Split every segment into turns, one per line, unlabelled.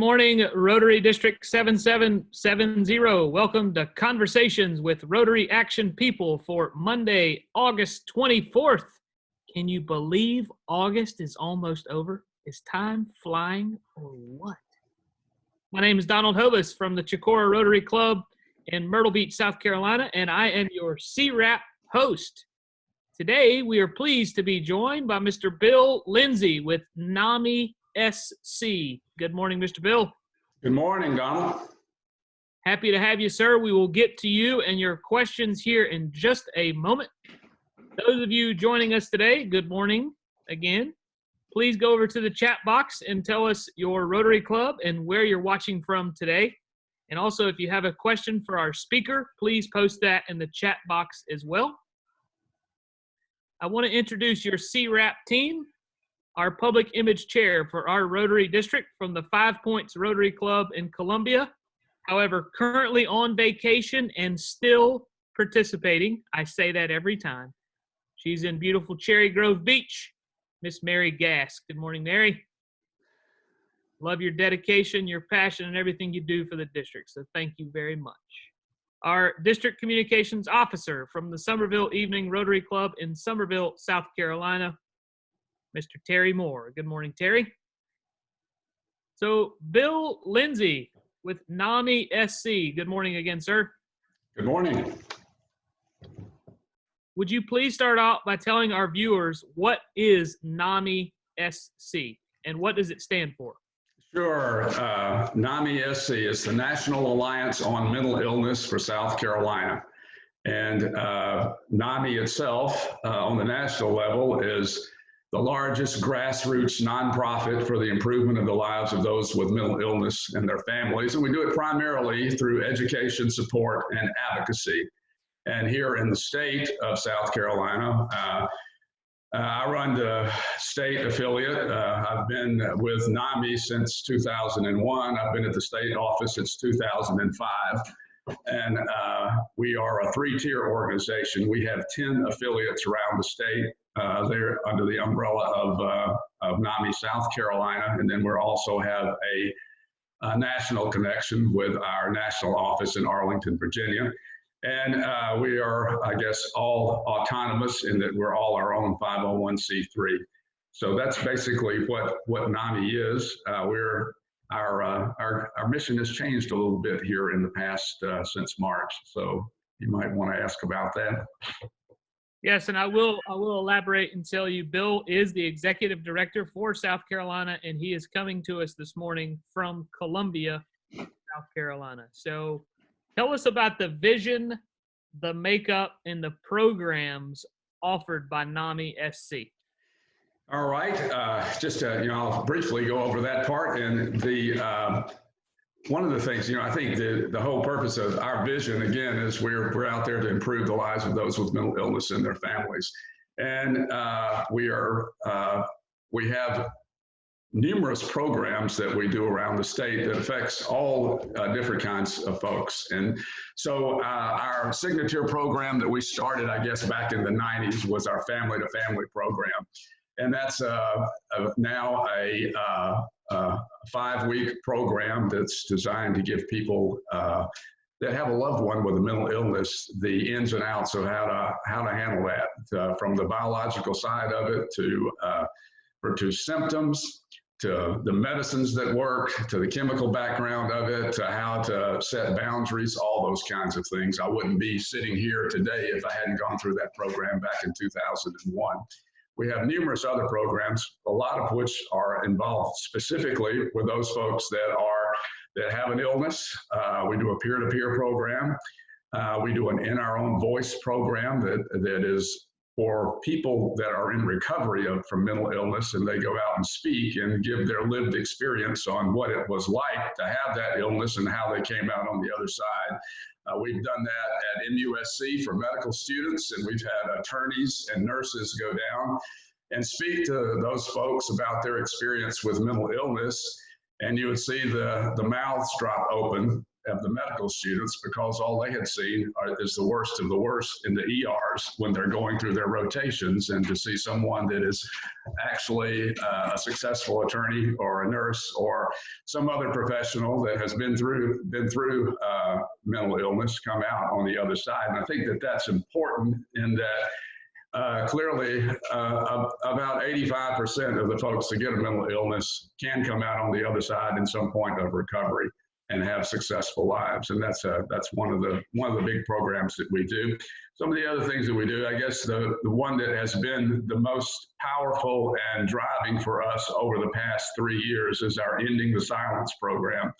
Morning, Rotary District 7770. Welcome to Conversations with Rotary Action People for Monday, August 24th. Can you believe August is almost over? Is time flying or what? My name is Donald Hovis from the CWRAP Rotary Club in Myrtle Beach, South Carolina, and I am your CWRAP host. Today, we are pleased to be joined by Mr. Bill Lindsey with NAMI SC. Good morning, Mr. Bill.
Good morning, Donald.
Happy to have you, sir. We will get to you and your questions here in just a moment. Those of you joining us today, good morning again. Please go over to the chat box and tell us your Rotary Club and where you're watching from today. And also, if you have a question for our speaker, please post that in the chat box as well. I want to introduce your CWRAP team. Our public image chair for our Rotary District from the 5 Points Rotary Club in Columbia. However, currently on vacation and still participating. I say that every time. She's in beautiful Cherry Grove Beach, Miss Mary Gask. Good morning, Mary. Love your dedication, your passion, and everything you do for the district, so thank you very much. Our District Communications Officer from the Somerville Evening Rotary Club in Somerville, South Carolina, Mr. Terry Moore. Good morning, Terry. So, Bill Lindsey with NAMI SC. Good morning again, sir.
Good morning.
Would you please start out by telling our viewers what is NAMI SC and what does it stand for?
Sure. NAMI SC is the National Alliance on Mental Illness for South Carolina. And NAMI itself, on the national level, is the largest grassroots nonprofit for the improvement of the lives of those with mental illness and their families. And we do it primarily through education, support, and advocacy. And here in the state of South Carolina, I run the state affiliate. I've been with NAMI since 2001. I've been at the state office since 2005. And we are a three-tier organization. We have 10 affiliates around the state. They're under the umbrella of NAMI South Carolina, and then we also have a national connection with our national office in Arlington, Virginia. And we are, I guess, all autonomous in that we're all our own 501c3. So that's basically what NAMI is. Our mission has changed a little bit here in the past since March. So you might want to ask about that.
Yes, and I will elaborate and tell you, Bill is the executive director for South Carolina, and he is coming to us this morning from Columbia, South Carolina. So tell us about the vision, the makeup, and the programs offered by NAMI SC.
All right, just I'll briefly go over that part. And one of the things, I think the whole purpose of our vision, again, is we're out there to improve the lives of those with mental illness and their families. And we have numerous programs that we do around the state that affects all different kinds of folks. And so our signature program that we started, I guess, back in the 90s was our Family to Family program. And that's now a 5-week program that's designed to give people that have a loved one with a mental illness the ins and outs of how to handle that, from the biological side of it to symptoms, to the medicines that work, to the chemical background of it, to how to set boundaries, all those kinds of things. I wouldn't be sitting here today if I hadn't gone through that program back in 2001. We have numerous other programs, a lot of which are involved specifically with those folks that have an illness. We do a peer-to-peer program. We do an In Our Own Voice program that is for people that are in recovery from mental illness, and they go out and speak and give their lived experience on what it was like to have that illness and how they came out on the other side. We've done that at MUSC for medical students, and we've had attorneys and nurses go down and speak to those folks about their experience with mental illness, and you would see the mouths drop open of the medical students, because all they had seen is the worst of the worst in the ERs when they're going through their rotations, and to see someone that is actually a successful attorney or a nurse or some other professional that has been through mental illness come out on the other side. And I think that that's important in that clearly about 85% of the folks that get a mental illness can come out on the other side in some point of recovery and have successful lives. And that's one of the big programs that we do. Some of the other things that we do, I guess the one that has been the most powerful and driving for us over the past 3 years is our Ending the Silence program.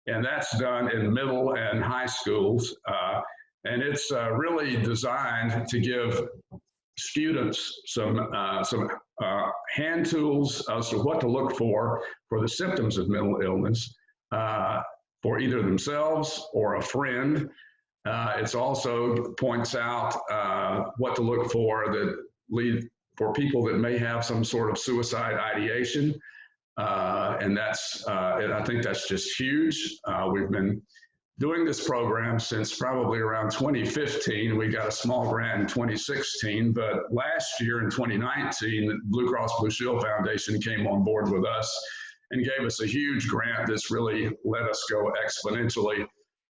And that's done in middle and high schools. And it's really designed to give students some hand tools as to what to look for the symptoms of mental illness for either themselves or a friend. It's also points out what to look for for people that may have some sort of suicide ideation. And I think that's just huge. We've been doing this program since probably around 2015. We got a small grant in 2016, but last year in 2019, Blue Cross Blue Shield Foundation came on board with us and gave us a huge grant that's really let us go exponentially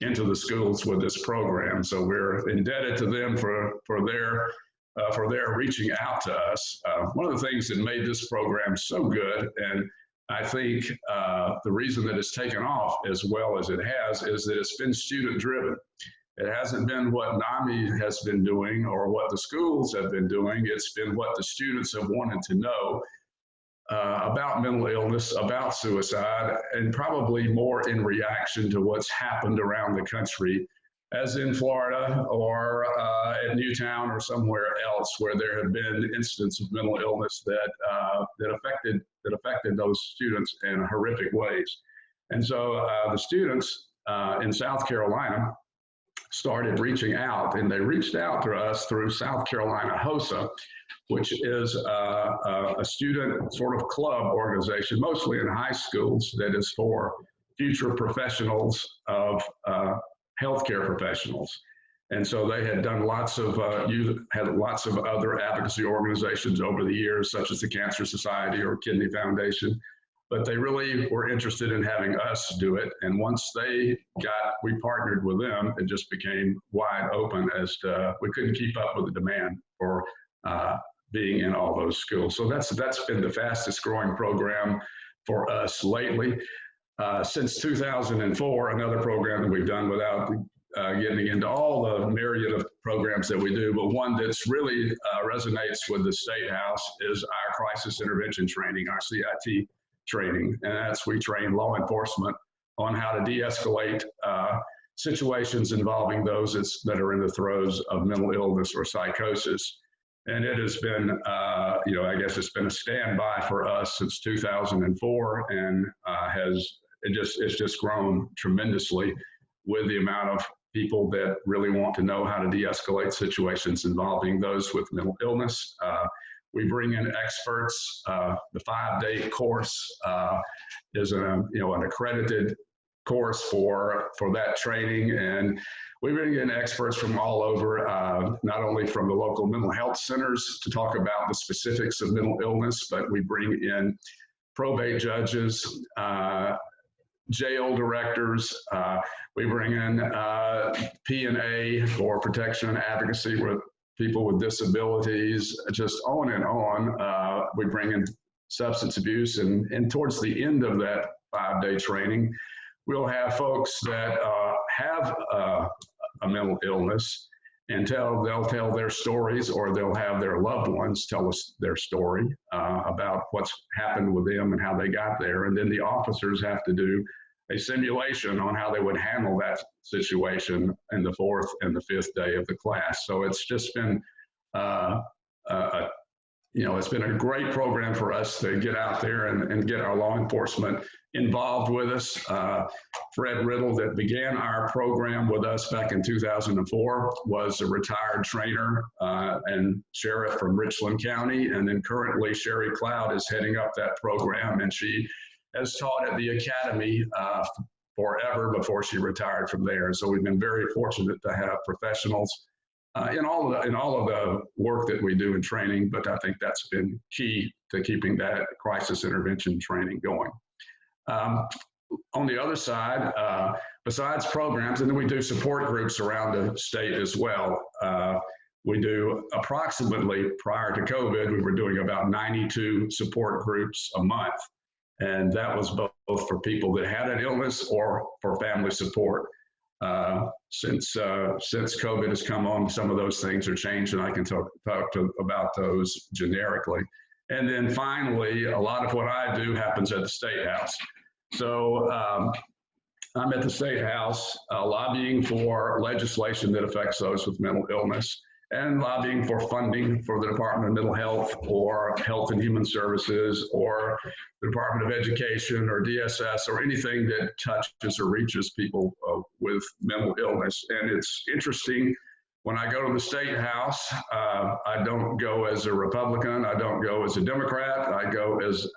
into the schools with this program. So we're indebted to them for their reaching out to us. One of the things that made this program so good, and I think the reason that it's taken off as well as it has, is that it's been student driven. It hasn't been what NAMI has been doing or what the schools have been doing. It's been what the students have wanted to know about mental illness, about suicide, and probably more in reaction to what's happened around the country, as in Florida or at Newtown or somewhere else where there have been incidents of mental illness that affected those students in horrific ways. And so the students in South Carolina started reaching out, and they reached out to us through South Carolina HOSA, which is a student sort of club organization, mostly in high schools, that is for future professionals of healthcare professionals. And so they had done lots of other advocacy organizations over the years, such as the Cancer Society or Kidney Foundation, but they really were interested in having us do it. And once we partnered with them, it just became wide open as to, we couldn't keep up with the demand for being in all those schools. So that's been the fastest growing program for us lately. Since 2004, another program that we've done without getting into all the myriad of programs that we do, but one that's really resonates with the State House is our crisis intervention training, our CIT training. And we train law enforcement on how to de-escalate situations involving those that are in the throes of mental illness or psychosis. And it has been, I guess it's been a standby for us since 2004, and it's just grown tremendously with the amount of people that really want to know how to de-escalate situations involving those with mental illness. We bring in experts. The 5-day course is an accredited course for that training, and we bring in experts from all over, not only from the local mental health centers to talk about the specifics of mental illness, but we bring in probate judges, jail directors. We bring in P&A, or protection and advocacy, with people with disabilities, just on and on. We bring in substance abuse, and towards the end of that 5-day training, we'll have folks that have a mental illness, and they'll tell their stories, or they'll have their loved ones tell us their story about what's happened with them and how they got there. And then the officers have to do a simulation on how they would handle that situation in the 4th and the 5th day of the class. So it's just been, it's been a great program for us to get out there and get our law enforcement involved with us. Fred Riddle, that began our program with us back in 2004, was a retired trainer and sheriff from Richland County. And then currently Sherry Cloud is heading up that program, and she has taught at the academy forever before she retired from there. And so we've been very fortunate to have professionals in all of the work that we do in training, but I think that's been key to keeping that crisis intervention training going. On the other side, besides programs, and then we do support groups around the state as well. We do approximately, prior to COVID, we were doing about 92 support groups a month. And that was both for people that had an illness or for family support. Since COVID has come on, some of those things are changed, and I can talk about those generically. And then finally, a lot of what I do happens at the State House. So I'm at the State House lobbying for legislation that affects those with mental illness, and lobbying for funding for the Department of Mental Health or Health and Human Services or the Department of Education or DSS or anything that touches or reaches people with mental illness. And it's interesting, when I go to the State House, I don't go as a Republican, I don't go as a Democrat, I go as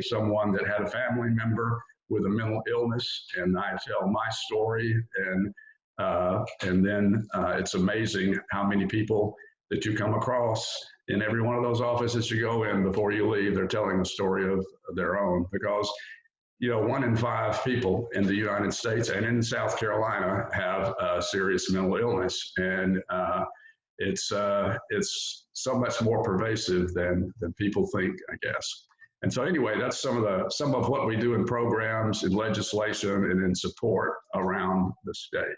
someone that had a family member with a mental illness, and I tell my story, and then it's amazing how many people that you come across in every one of those offices you go in. Before you leave, they're telling a story of their own, because 1 in 5 people in the United States and in South Carolina have a serious mental illness, and it's so much more pervasive than people think, I guess. And so anyway, that's some of what we do in programs, in legislation, and in support around the state.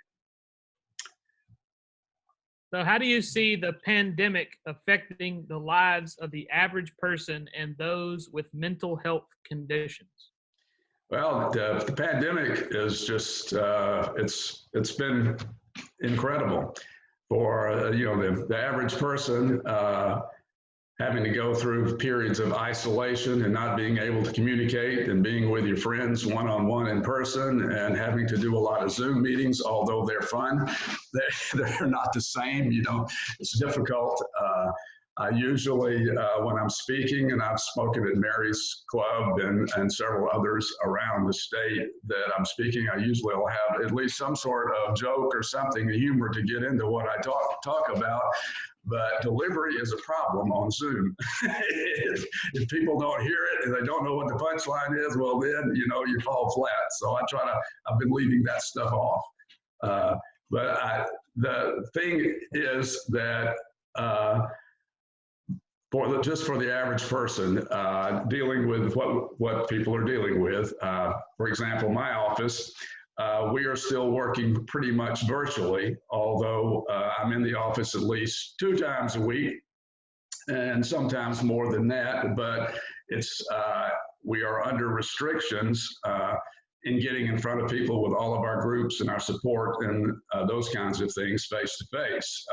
So how do you see the pandemic affecting the lives of the average person and those with mental health conditions?
Well, the pandemic is just, it's been incredible for, the average person having to go through periods of isolation and not being able to communicate, and being with your friends one-on-one in person, and having to do a lot of Zoom meetings, although they're fun. They're not the same, it's difficult. I usually, when I'm speaking, and I've spoken at Mary's Club and several others around the state that I'm speaking, I usually will have at least some sort of joke or something, humor, to get into what I talk about. But delivery is a problem on Zoom. if people don't hear it and they don't know what the punchline is, well then, you fall flat. So I've been leaving that stuff off. But the thing is that just for the average person dealing with what people are dealing with, for example, my office, we are still working pretty much virtually, although I'm in the office at least 2 times a week, and sometimes more than that. But we are under restrictions in getting in front of people with all of our groups and our support and those kinds of things face to face.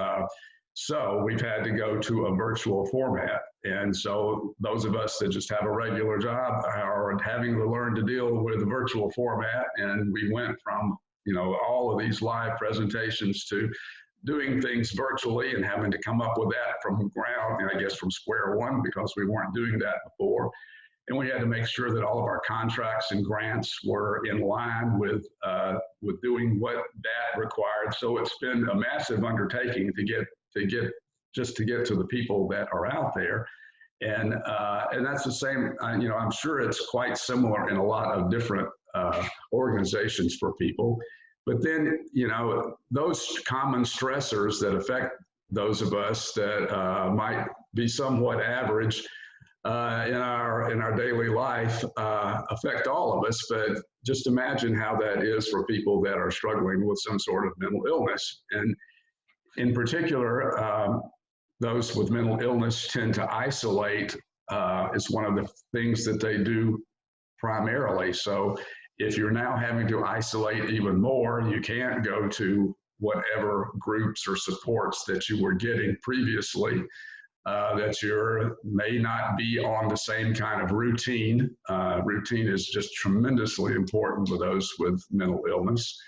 So we've had to go to a virtual format. And so those of us that just have a regular job are having to learn to deal with the virtual format. And we went from, all of these live presentations to doing things virtually, and having to come up with that from ground, and I guess from square one, because we weren't doing that before. And we had to make sure that all of our contracts and grants were in line with doing what that required. So it's been a massive undertaking to get to the people that are out there. And that's the same, I'm sure it's quite similar in a lot of different organizations for people. But then, those common stressors that affect those of us that might be somewhat average in our daily life affect all of us. But just imagine how that is for people that are struggling with some sort of mental illness. And in particular, those with mental illness tend to isolate. Is one of the things that they do primarily. So if you're now having to isolate even more, you can't go to whatever groups or supports that you were getting previously, that you may not be on the same kind of routine. Routine is just tremendously important for those with mental illness.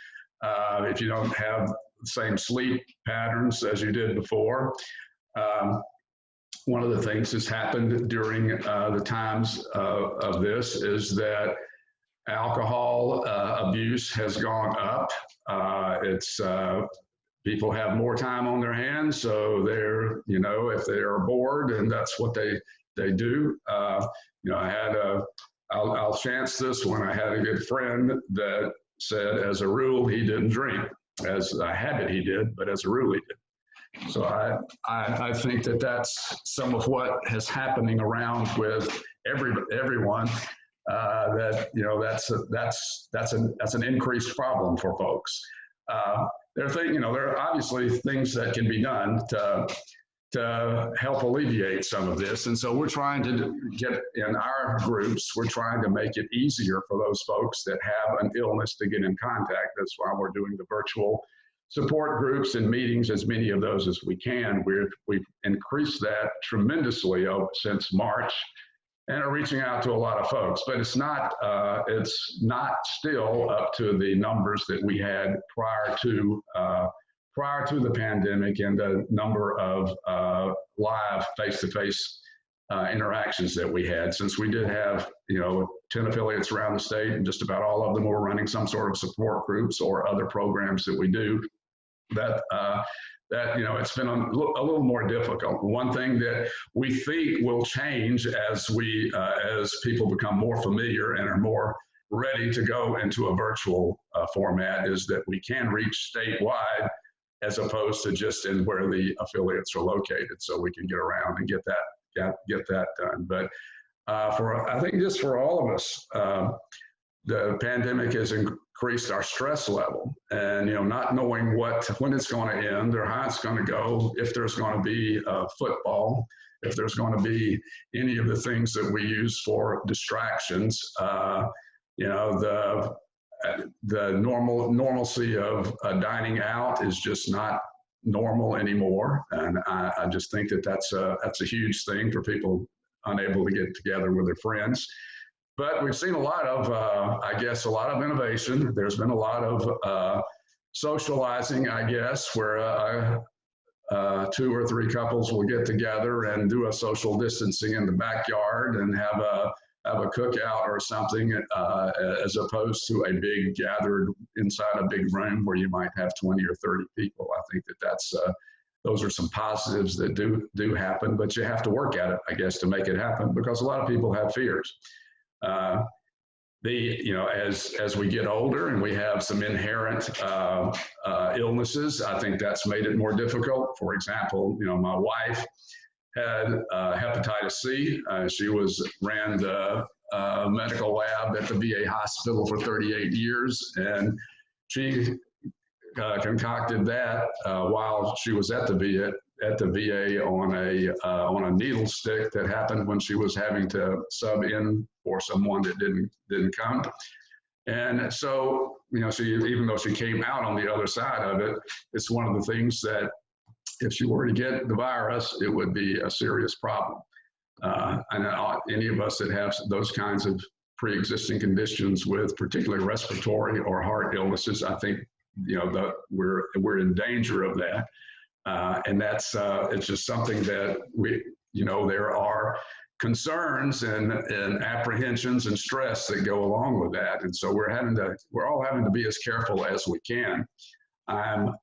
If you don't have the same sleep patterns as you did before. One of the things that's happened during the times of this is that alcohol abuse has gone up. People have more time on their hands, so they're, if they are bored, and that's what they do. I'll chance this one. I had a good friend that said, as a rule, he didn't drink. As a habit, he did, but as a rule, he did. So I think that that's some of what is happening around with everyone. That's an increased problem for folks. There are obviously things that can be done to help alleviate some of this. And so we're trying to get in our groups, we're trying to make it easier for those folks that have an illness to get in contact. That's why we're doing the virtual support groups and meetings, as many of those as we can. We've increased that tremendously since March, and are reaching out to a lot of folks, but it's not still up to the numbers that we had prior to the pandemic and the number of live face-to-face interactions that we had. Since we did have 10 affiliates around the state, and just about all of them were running some sort of support groups or other programs that we do, it's been a little more difficult. One thing that we think will change as people become more familiar and are more ready to go into a virtual format is that we can reach statewide as opposed to just in where the affiliates are located, so we can get around and get that done. But I think just for all of us, the pandemic has increased our stress level, and not knowing when it's going to end or how it's going to go, if there's going to be football, if there's going to be any of the things that we use for distractions, the normalcy of dining out is just not normal anymore, and I just think that that's a huge thing for people unable to get together with their friends. But we've seen a lot of, a lot of innovation. There's been a lot of socializing, I guess, where 2 or 3 couples will get together and do a social distancing in the backyard and have a cookout or something, as opposed to a big gathered inside a big room where you might have 20 or 30 people. I think those are some positives that do happen, but you have to work at it, I guess, to make it happen, because a lot of people have fears. As we get older and we have some inherent illnesses, I think that's made it more difficult. For example, my wife had hepatitis C. She ran the medical lab at the VA hospital for 38 years, and she concocted that while she was at the VA on a needle stick that happened when she was having to sub in for someone that didn't come. And so, even though she came out on the other side of it, it's one of the things that if she were to get the virus, it would be a serious problem. And any of us that have those kinds of pre-existing conditions with particularly respiratory or heart illnesses, I think, we're in danger of that. And that's, it's just something that there are concerns and apprehensions and stress that go along with that. And so we're all having to be as careful as we can. I'm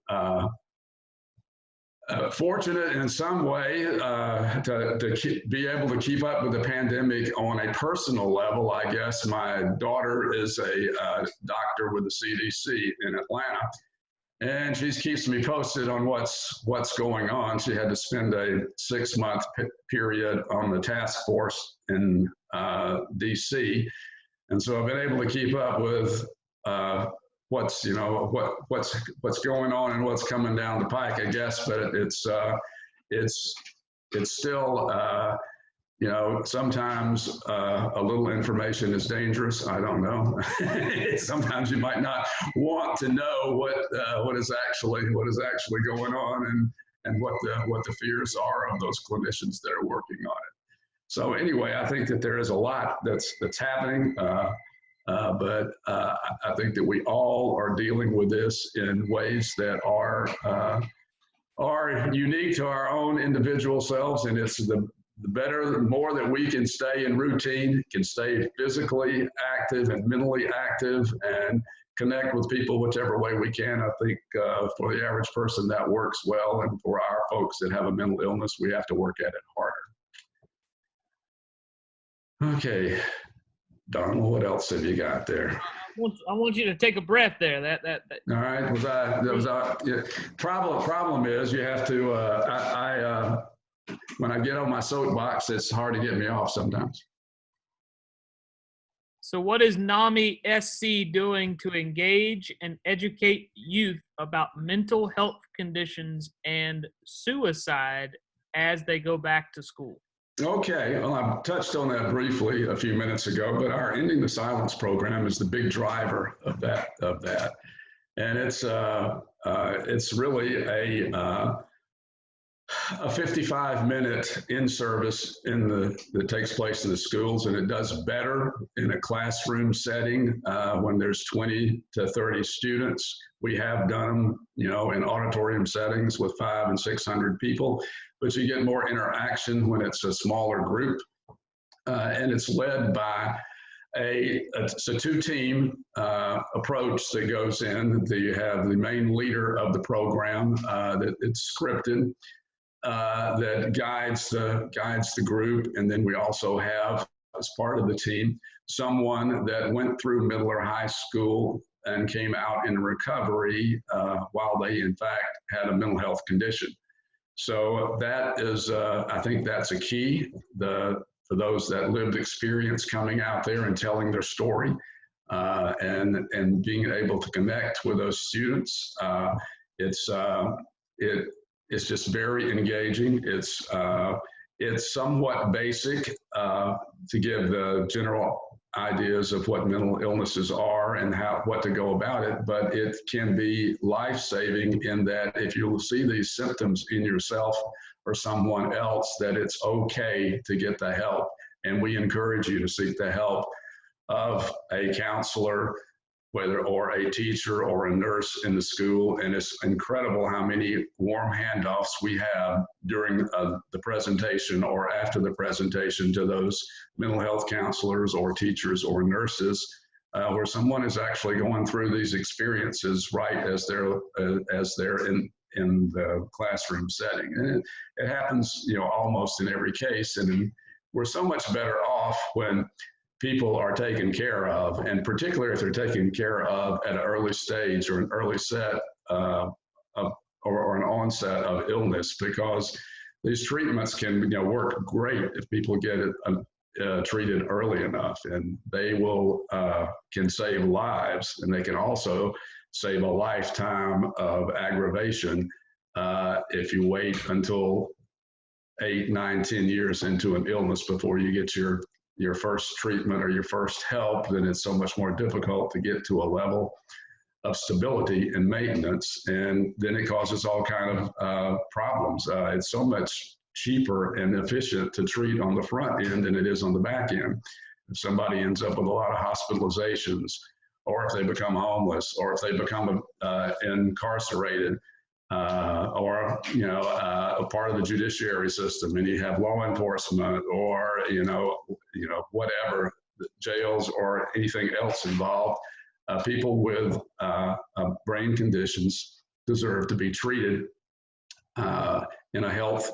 fortunate in some way to be able to keep up with the pandemic on a personal level. I guess my daughter is a doctor with the CDC in Atlanta, and she keeps me posted on what's going on. She had to spend a 6-month period on the task force in DC, and so I've been able to keep up with what's going on and what's coming down the pike, I guess. But it's still sometimes a little information is dangerous. I don't know. Sometimes you might not want to know what is actually going on and what the fears are of those clinicians that are working on it. So anyway, I think that there is a lot that's happening. But I think that we all are dealing with this in ways that are unique to our own individual selves, and it's the the more that we can stay in routine, can stay physically active and mentally active and connect with people whichever way we can. I think for the average person that works well, and for our folks that have a mental illness, we have to work at it harder. Okay, Donald, what else have you got there?
I want you to take a breath there.
All right. Yeah. Problem is you have to. When I get on my soapbox, it's hard to get me off sometimes.
So what is NAMI SC doing to engage and educate youth about mental health conditions and suicide as they go back to school?
Okay, well, I touched on that briefly a few minutes ago, but our Ending the Silence program is the big driver of that. And it's really a 55-minute in-service that takes place in the schools, and it does better in a classroom setting when there's 20 to 30 students. We have done them, in auditorium settings with 500 and 600 people, but you get more interaction when it's a smaller group, and it's led by it's a two-team approach that goes in. You have the main leader of the program that it's scripted. That guides the group, and then we also have, as part of the team, someone that went through middle or high school and came out in recovery while they in fact had a mental health condition. So that is, I think that's a key for those that lived experience coming out there and telling their story, and being able to connect with those students. It's just very engaging. It's somewhat basic to give the general ideas of what mental illnesses are and what to go about it, but it can be life-saving in that if you see these symptoms in yourself or someone else, that it's okay to get the help. And we encourage you to seek the help of a counselor, or a teacher or a nurse in the school. And it's incredible how many warm handoffs we have during the presentation or after the presentation to those mental health counselors or teachers or nurses, where someone is actually going through these experiences right as they're in the classroom setting. And it happens, almost in every case. And we're so much better off when people are taken care of, and particularly if they're taken care of at an early stage or an early set or an onset of illness, because these treatments can work great if people get it treated early enough, and they can save lives, and they can also save a lifetime of aggravation if you wait until 8, 9, 10 years into an illness before you get your first treatment or your first help. Then it's so much more difficult to get to a level of stability and maintenance, and then it causes all kind of problems. It's so much cheaper and efficient to treat on the front end than it is on the back end. If somebody ends up with a lot of hospitalizations, or if they become homeless, or if they become incarcerated, or a part of the judiciary system, and you have law enforcement, or whatever, jails or anything else involved, people with brain conditions deserve to be treated in a health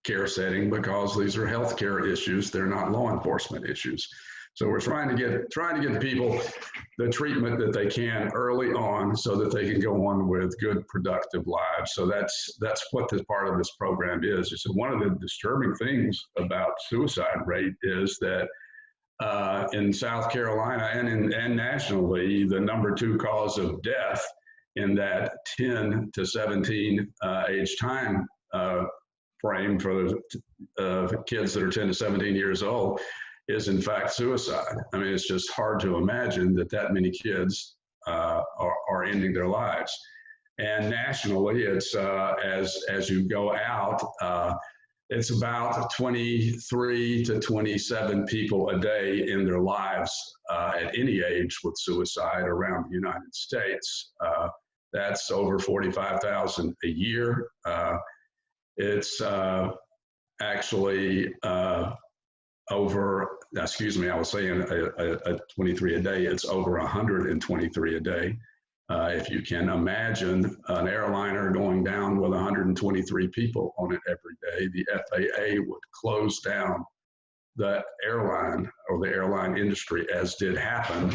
care setting, because these are health care issues. They're not law enforcement issues. So we're trying to get people the treatment that they can early on, so that they can go on with good, productive lives. So that's what this part of this program is. So one of the disturbing things about suicide rate is that in South Carolina and nationally, the #2 cause of death in that 10 to 17 age time frame for kids that are 10 to 17 years old is in fact suicide. I mean, it's just hard to imagine that many kids are ending their lives. And nationally, it's as you go out, it's about 23 to 27 people a day in their lives at any age with suicide around the United States. That's over 45,000 a year. It's actually I was saying a 23 a day, it's over 123 a day. If you can imagine an airliner going down with 123 people on it every day, the FAA would close down the airline or the airline industry, as did happen,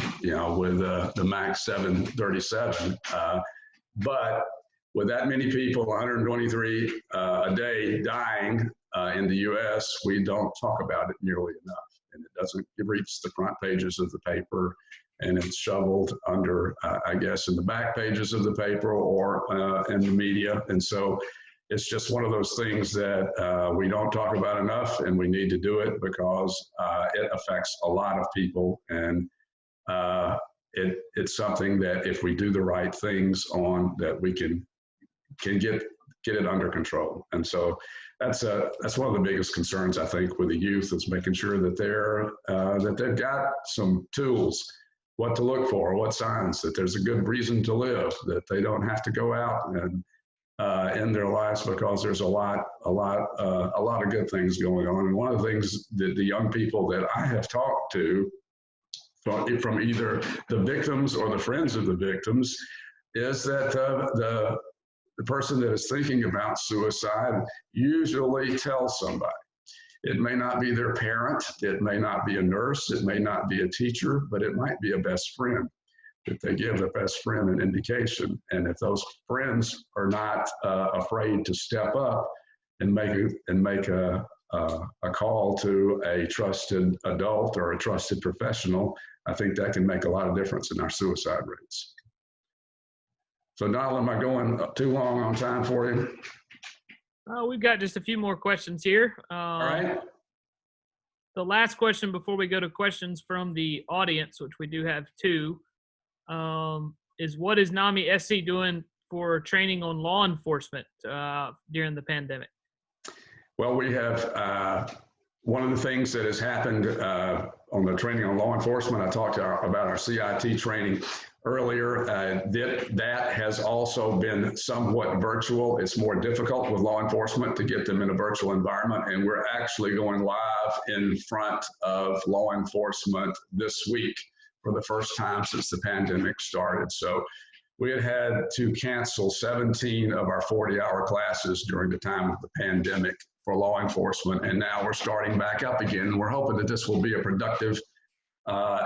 with the MAX 737. But with that many people, 123 a day dying in the U.S., we don't talk about it nearly enough. And it doesn't reach the front pages of the paper, and it's shoveled under, I guess, in the back pages of the paper or in the media. And so it's just one of those things that we don't talk about enough, and we need to do it because it affects a lot of people. And it's something that if we do the right things on, that we can get it under control. And so that's one of the biggest concerns, I think, with the youth, is making sure that they've got some tools, what to look for, what signs, that there's a good reason to live, that they don't have to go out and end their lives because there's a lot of good things going on. And one of the things that the young people that I have talked to from either the victims or the friends of the victims is that the person that is thinking about suicide usually tells somebody. It may not be their parent, it may not be a nurse, it may not be a teacher, but it might be a best friend. If they give the best friend an indication, and if those friends are not afraid to step up and make a call to a trusted adult or a trusted professional, I think that can make a lot of difference in our suicide rates. So, Donald, am I going too long on time for you?
We've got just a few more questions here.
All right.
The last question before we go to questions from the audience, which we do have two, is what is NAMI SC doing for training on law enforcement during the pandemic?
Well, we have one of the things that has happened on the training on law enforcement. I talked about our CIT training earlier. That has also been somewhat virtual. It's more difficult with law enforcement to get them in a virtual environment, and we're actually going live in front of law enforcement this week for the first time since the pandemic started. So we had to cancel 17 of our 40-hour classes during the time of the pandemic for law enforcement, and now we're starting back up again. We're hoping that this will be a productive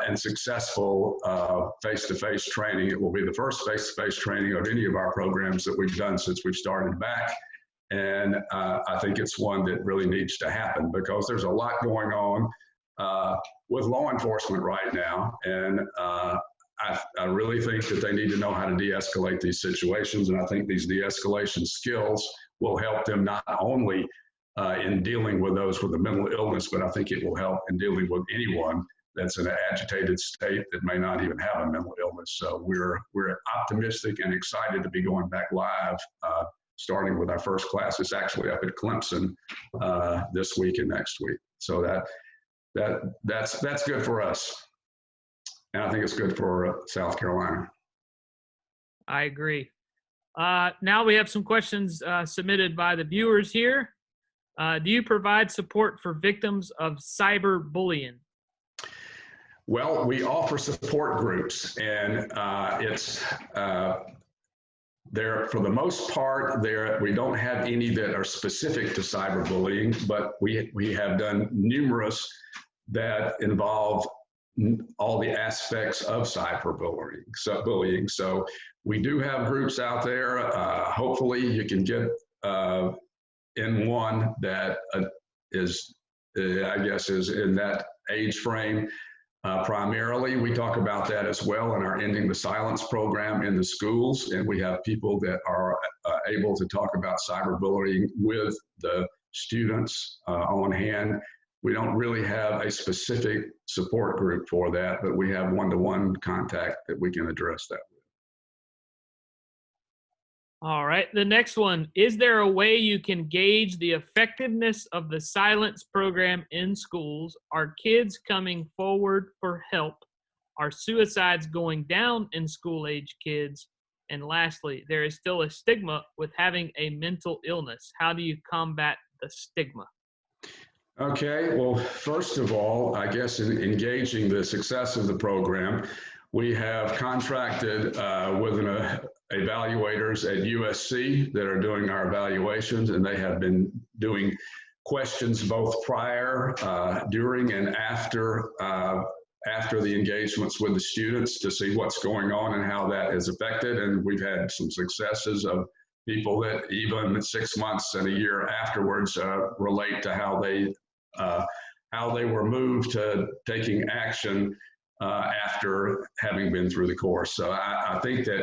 and successful face-to-face training. It will be the first face-to-face training of any of our programs that we've done since we've started back. And I think it's one that really needs to happen because there's a lot going on with law enforcement right now. And I really think that they need to know how to de-escalate these situations. And I think these de-escalation skills will help them not only in dealing with those with a mental illness, but I think it will help in dealing with anyone that's in an agitated state that may not even have a mental illness. So we're optimistic and excited to be going back live, starting with our first class. It's actually up at Clemson this week and next week. So that's good for us. And I think it's good for South Carolina.
I agree. Now we have some questions submitted by the viewers here. Do you provide support for victims of cyberbullying?
Well, we offer support groups, and it's there for the most part. We don't have any that are specific to cyberbullying, but we have done numerous that involve all the aspects of cyberbullying. So we do have groups out there. Hopefully, you can get in one that is in that age frame. Primarily, we talk about that as well in our Ending the Silence program in the schools, and we have people that are able to talk about cyberbullying with the students on hand. We don't really have a specific support group for that, but we have one-to-one contact that we can address that with.
All right. The next one, is there a way you can gauge the effectiveness of the silence program in schools? Are kids coming forward for help? Are suicides going down in school-age kids? And lastly, there is still a stigma with having a mental illness. How do you combat the stigma?
Okay, well, first of all, I guess in engaging the success of the program, we have contracted with evaluators at USC that are doing our evaluations, and they have been doing questions both prior, during, and after the engagements with the students to see what's going on and how that is affected. And we've had some successes of people that even 6 months and a year afterwards relate to how they were moved to taking action after having been through the course. So I think that,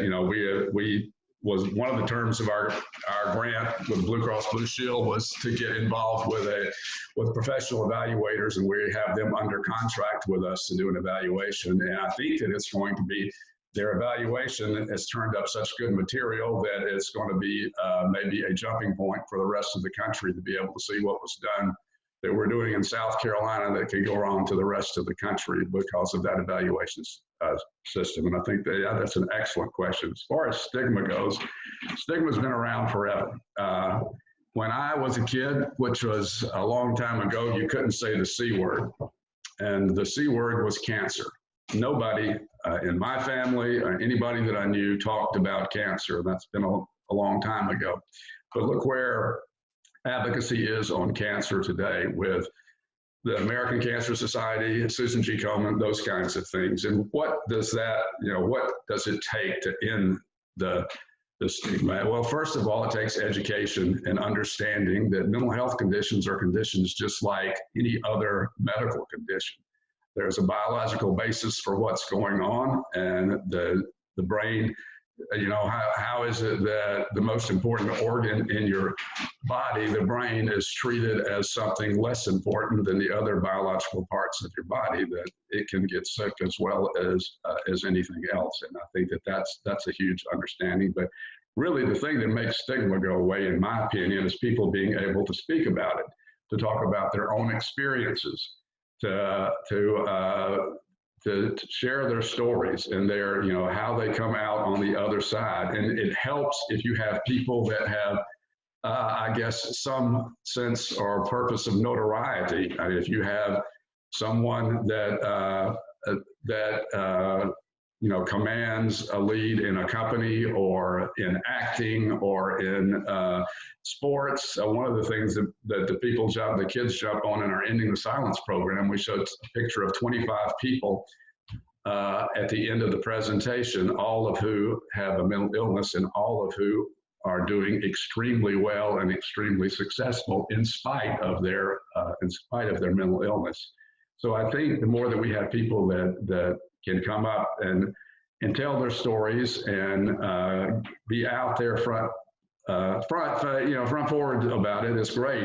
we was one of the terms of our grant with Blue Cross Blue Shield was to get involved with professional evaluators, and we have them under contract with us to do an evaluation. And I think that it's going to be, their evaluation has turned up such good material that it's going to be maybe a jumping point for the rest of the country to be able to see what was done that we're doing in South Carolina that could go on to the rest of the country because of that evaluation system. And I think that's an excellent question. As far as stigma goes, stigma's been around forever. When I was a kid, which was a long time ago, you couldn't say the C word. And the C word was cancer. Nobody in my family or anybody that I knew talked about cancer. That's been a long time ago. But look where advocacy is on cancer today with the American Cancer Society, Susan G. Komen, those kinds of things. And what does that, what does it take to end the stigma? Well, first of all, it takes education and understanding that mental health conditions are conditions just like any other medical condition. There's a biological basis for what's going on, and the brain, how is it that the most important organ in your body, the brain, is treated as something less important than the other biological parts of your body, that it can get sick as well as anything else. And I think that that's a huge understanding. But really the thing that makes stigma go away, in my opinion, is people being able to speak about it, to talk about their own experiences, to share their stories and their, how they come out on the other side. And it helps if you have people that have, I guess, some sense or purpose of notoriety. I mean, if you have someone that commands a lead in a company or in acting or in sports. One of the things that the kids jump on in our Ending the Silence program, we showed a picture of 25 people at the end of the presentation, all of who have a mental illness and all of who are doing extremely well and extremely successful in spite of their mental illness. So I think the more that we have people that can come up and tell their stories and be out there front forward about it is great.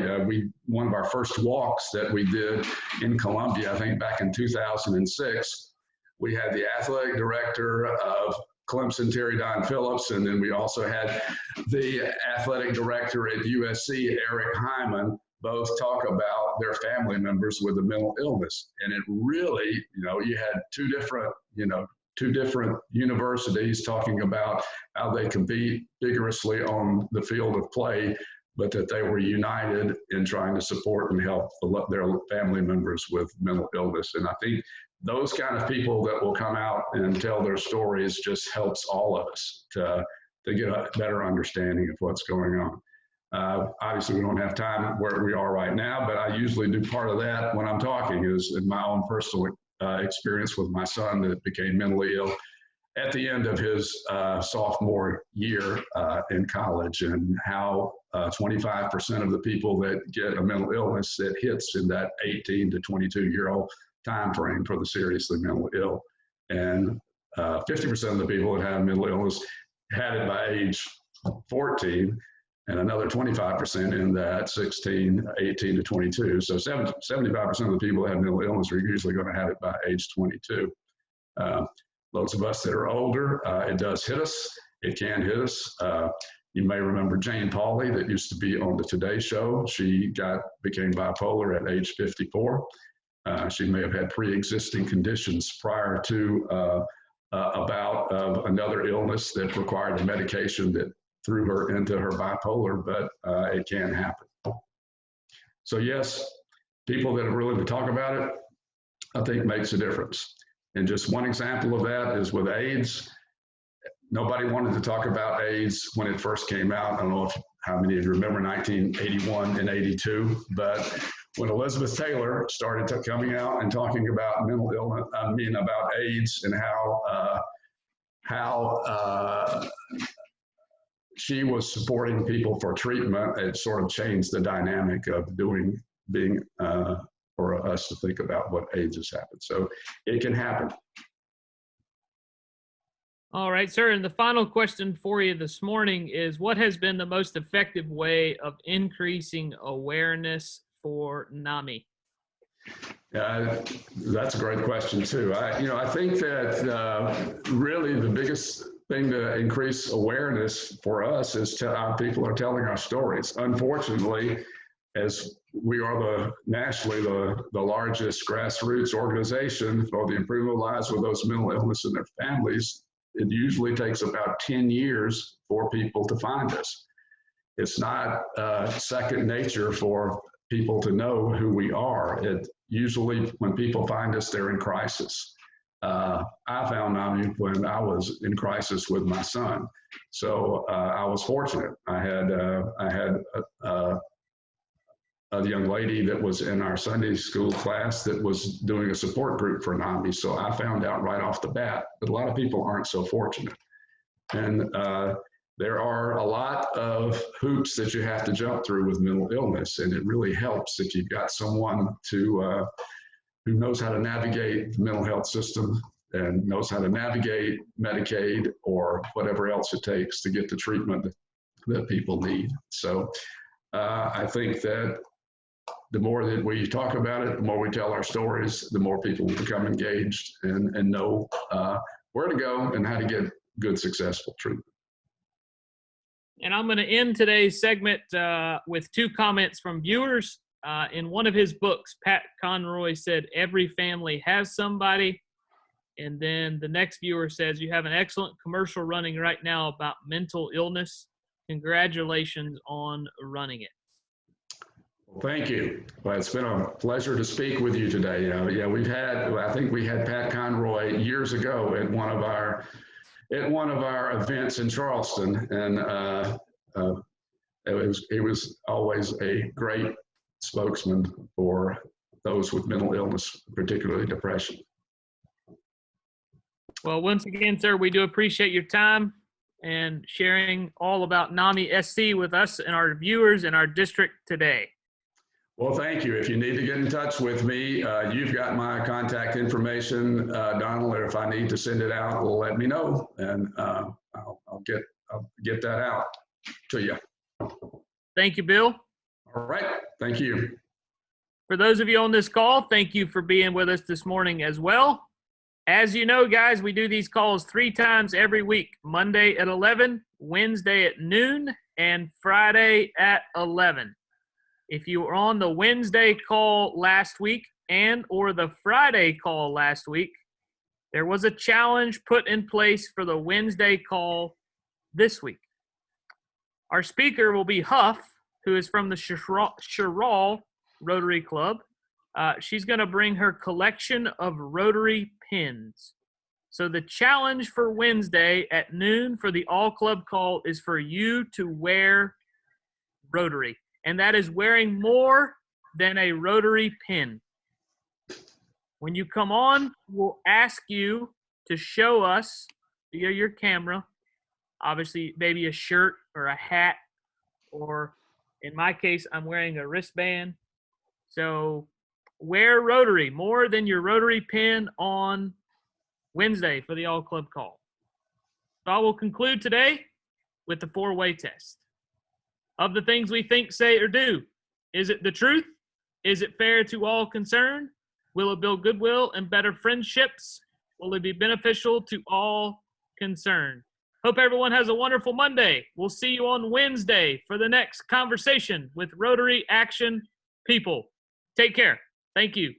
One of our first walks that we did in Columbia, I think back in 2006, we had the athletic director of Clemson, Terry Don Phillips, and then we also had the athletic director at USC, Eric Hyman, both talk about their family members with a mental illness. And it really, you had two different universities talking about how they compete vigorously on the field of play, but that they were united in trying to support and help their family members with mental illness. And I think those kind of people that will come out and tell their stories just helps all of us to get a better understanding of what's going on. Obviously, we don't have time where we are right now, but I usually do part of that when I'm talking is in my own personal experience with my son that became mentally ill at the end of his sophomore year in college, and how 25% of the people that get a mental illness that hits in that 18 to 22-year-old time frame for the seriously mentally ill. And 50% of the people that have mental illness had it by age 14, and another 25% in that 18 to 22. So 75% of the people that have mental illness are usually going to have it by age 22. Those of us that are older, it does hit us. It can hit us. You may remember Jane Pauley that used to be on the Today Show. She became bipolar at age 54. She may have had pre-existing conditions prior to a bout of another illness that required a medication that threw her into her bipolar, but it can happen. So yes, people that are willing to talk about it, I think makes a difference. And just one example of that is with AIDS. Nobody wanted to talk about AIDS when it first came out. I don't know how many of you remember 1981 and 82, but when Elizabeth Taylor started coming out and talking about mental illness, about AIDS and how she was supporting people for treatment, it sort of changed the dynamic of being for us to think about what AIDS has happened. So it can happen.
All right, sir. And the final question for you this morning is, what has been the most effective way of increasing awareness for NAMI?
That's a great question too. I think that really the biggest thing to increase awareness for us is our people are telling our stories. Unfortunately, as we are nationally the largest grassroots organization for the improvement of lives with those mental illness and their families, it usually takes about 10 years for people to find us. It's not second nature for people to know who we are. It usually, when people find us, they're in crisis. I found NAMI when I was in crisis with my son. So I was fortunate. I had a young lady that was in our Sunday school class that was doing a support group for NAMI. So I found out right off the bat, but a lot of people aren't so fortunate. And there are a lot of hoops that you have to jump through with mental illness. And it really helps if you've got someone who knows how to navigate the mental health system and knows how to navigate Medicaid or whatever else it takes to get the treatment that people need. So I think that the more that we talk about it, the more we tell our stories, the more people will become engaged and know where to go and how to get good, successful treatment.
And I'm going to end today's segment with two comments from viewers. In one of his books, Pat Conroy said, "Every family has somebody." And then the next viewer says, "You have an excellent commercial running right now about mental illness. Congratulations on running it."
Well, thank you. Well, it's been a pleasure to speak with you today. I think we had Pat Conroy years ago at one of our events in Charleston, and he was always a great spokesman for those with mental illness, particularly depression.
Well, once again, sir, we do appreciate your time and sharing all about NAMI SC with us and our viewers in our district today.
Well, thank you. If you need to get in touch with me, you've got my contact information, Donald, or if I need to send it out, let me know, and I'll get that out to you.
Thank you, Bill.
All right. Thank you.
For those of you on this call, thank you for being with us this morning as well. As you know, guys, we do these calls 3 times every week: Monday at 11, Wednesday at noon, and Friday at 11. If you were on the Wednesday call last week or the Friday call last week, there was a challenge put in place for the Wednesday call this week. Our speaker will be Huff, who is from the Sherall Rotary Club. She's going to bring her collection of Rotary pins. So the challenge for Wednesday at noon for the all club call is for you to wear Rotary. And that is wearing more than a Rotary pin. When you come on, we'll ask you to show us via your camera, obviously maybe a shirt or a hat, or in my case, I'm wearing a wristband. So wear Rotary, more than your Rotary pin on Wednesday for the all club call. So I will conclude today with the 4-way test. Of the things we think, say, or do, is it the truth? Is it fair to all concerned? Will it build goodwill and better friendships? Will it be beneficial to all concerned? Hope everyone has a wonderful Monday. We'll see you on Wednesday for the next conversation with Rotary Action People. Take care. Thank you.